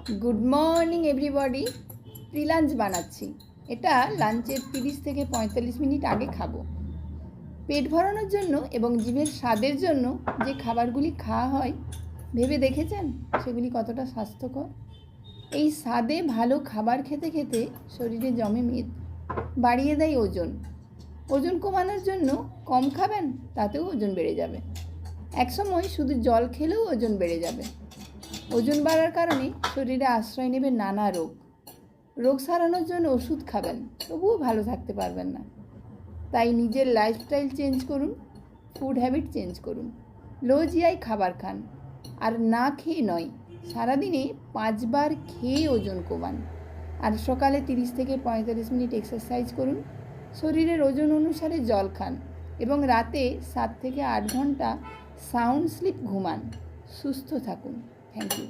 Good morning everybody. Pre lunch বানাচ্ছি। এটা লাঞ্চের 30 থেকে 45 মিনিট আগে খাবো। পেট ভরানোর জন্য এবং জিভের স্বাদের জন্য যে খাবারগুলি খাওয়া হয় ভেবে দেখেছেন সেগুলি কতটা স্বাস্থ্যকর? এই স্বাদে ভালো খাবার খেতে খেতে শরীরে জমে মেদ, বাড়িয়ে দেয় ওজন। ওজন কমানোর জন্য কম খাবেন, তাতেও ওজন বেড়ে যাবে। একসময় শুধু জল খেলেও ওজন বেড়ে যাবে। ওজন বাড়ার কারণে শরীরে আশ্রয় নেবে নানা রোগ। রোগ সারানোর জন্য ওষুধ খাবেন, তবুও ভালো থাকতে পারবেন না। তাই নিজের লাইফস্টাইল চেঞ্জ করুন, ফুড হ্যাবিট চেঞ্জ করুন। লো জিআই খাবার খান, আর না খেয়ে নয়, সারাদিনে 5 বার খেয়ে ওজন কমান। আর সকালে 30 থেকে 45 মিনিট এক্সারসাইজ করুন। শরীরের ওজন অনুসারে জল খান এবং রাতে 7 থেকে 8 ঘন্টা সাউন্ড স্লিপ ঘুমান। সুস্থ থাকুন। Thank you.